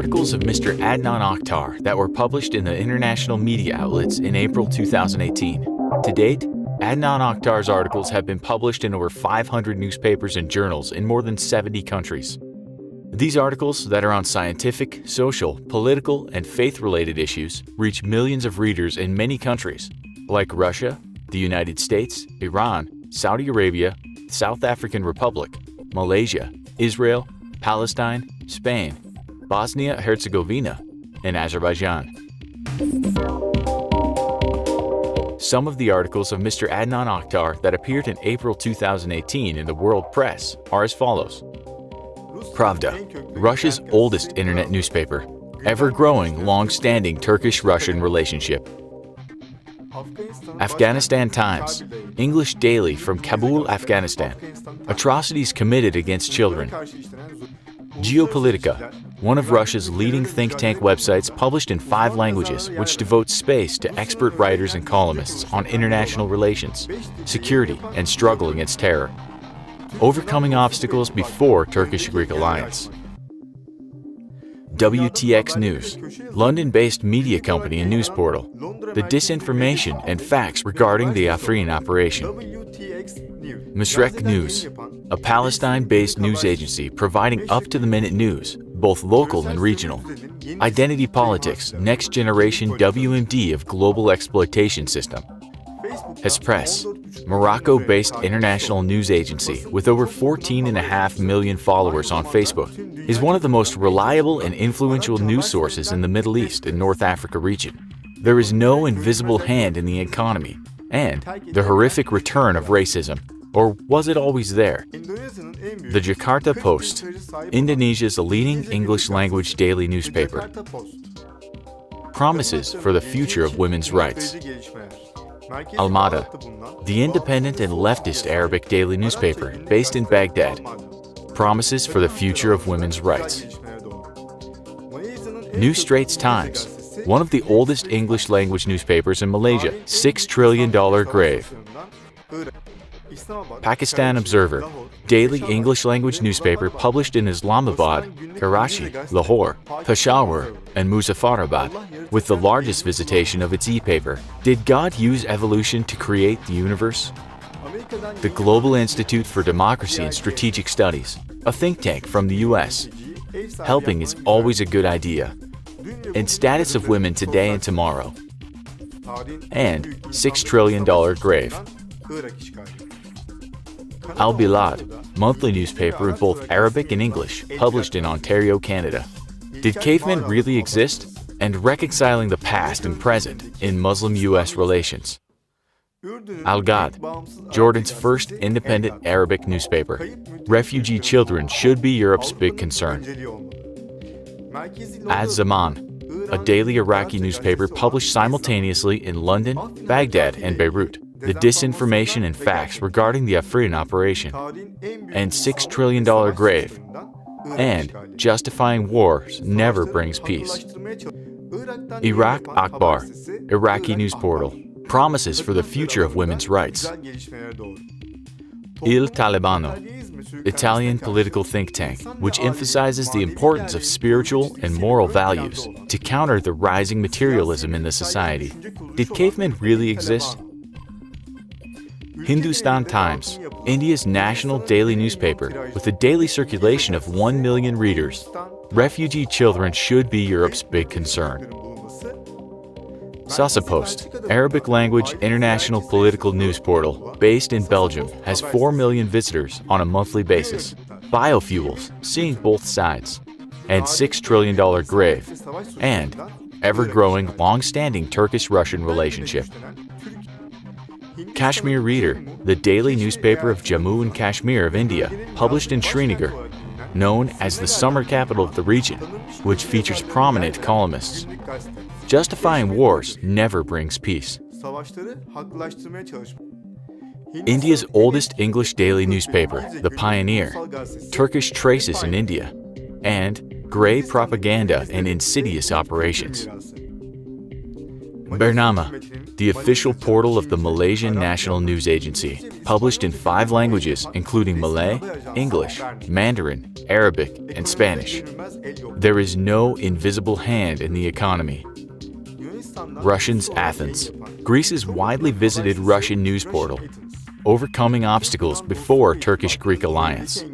articles of Mr. Adnan Oktar that were published in the international media outlets in April 2018. To date, Adnan Oktar's articles have been published in over 500 newspapers and journals in more than 70 countries. These articles that are on scientific, social, political, and faith-related issues reach millions of readers in many countries, like Russia, the United States, Iran, Saudi Arabia, South African Republic, Malaysia, Israel, Palestine, Spain, Bosnia-Herzegovina, and Azerbaijan. Some of the articles of Mr. Adnan Oktar that appeared in April 2018 in the world press are as follows. Pravda, Russia's oldest internet newspaper, ever-growing, long-standing Turkish-Russian relationship. Afghanistan Times, English daily from Kabul, Afghanistan, atrocities committed against children. Geopolitica, one of Russia's leading think tank websites published in 5 languages, which devotes space to expert writers and columnists on international relations, security, and struggle against terror. Overcoming obstacles before Turkish-Greek alliance. WTX News, London-based media company and news portal. The disinformation and facts regarding the Afrin operation. Mashreq News, a Palestine-based news agency providing up-to-the-minute news, both local and regional. Identity Politics, next-generation WMD of global exploitation system. Hespress, Morocco-based international news agency with over 14.5 million followers on Facebook, is one of the most reliable and influential news sources in the Middle East and North Africa region. There is no invisible hand in the economy, and the horrific return of racism. Or was it always there? The Jakarta Post, Indonesia's leading English-language daily newspaper. Promises for the future of women's rights. Almada, the independent and leftist Arabic daily newspaper based in Baghdad. Promises for the future of women's rights. New Straits Times, one of the oldest English-language newspapers in Malaysia, $6 trillion grave. Pakistan Observer, daily English-language newspaper published in Islamabad, Karachi, Lahore, Peshawar, and Muzaffarabad, with the largest visitation of its e-paper. Did God use evolution to create the universe? The Global Institute for Democracy and Strategic Studies, a think tank from the U.S. Helping is always a good idea. And Status of Women Today and Tomorrow. And $6 trillion grave. Al Bilad, monthly newspaper in both Arabic and English, published in Ontario, Canada. Did cavemen really exist? And reconciling the past and present in Muslim-U.S. relations. Al-Ghad, Jordan's first independent Arabic newspaper. Refugee children should be Europe's big concern. Az-Zaman, a daily Iraqi newspaper published simultaneously in London, Baghdad, and Beirut. The disinformation and facts regarding the Afrin operation, and $6 trillion grave, and justifying wars never brings peace. Iraq Akhbar, Iraqi news portal, promises for the future of women's rights. Il Talebano, Italian political think tank, which emphasizes the importance of spiritual and moral values to counter the rising materialism in the society. Did cavemen really exist? Hindustan Times, India's national daily newspaper with a daily circulation of 1 million readers. Refugee children should be Europe's big concern. Sasapost, Arabic language international political news portal based in Belgium, has 4 million visitors on a monthly basis. Biofuels, seeing both sides. And $6 trillion grave. And ever-growing, long-standing Turkish-Russian relationship. Kashmir Reader, the daily newspaper of Jammu and Kashmir of India, published in Srinagar, known as the summer capital of the region, which features prominent columnists. Justifying wars never brings peace. India's oldest English daily newspaper, The Pioneer, Turkish traces in India, and grey propaganda and insidious operations. Habernama, the official portal of the Malaysian National News Agency, published in 5 languages, including Malay, English, Mandarin, Arabic, and Spanish. There is no invisible hand in the economy. Russians' Athens. Greece's widely visited Russian news portal, overcoming obstacles before Turkish-Greek alliance.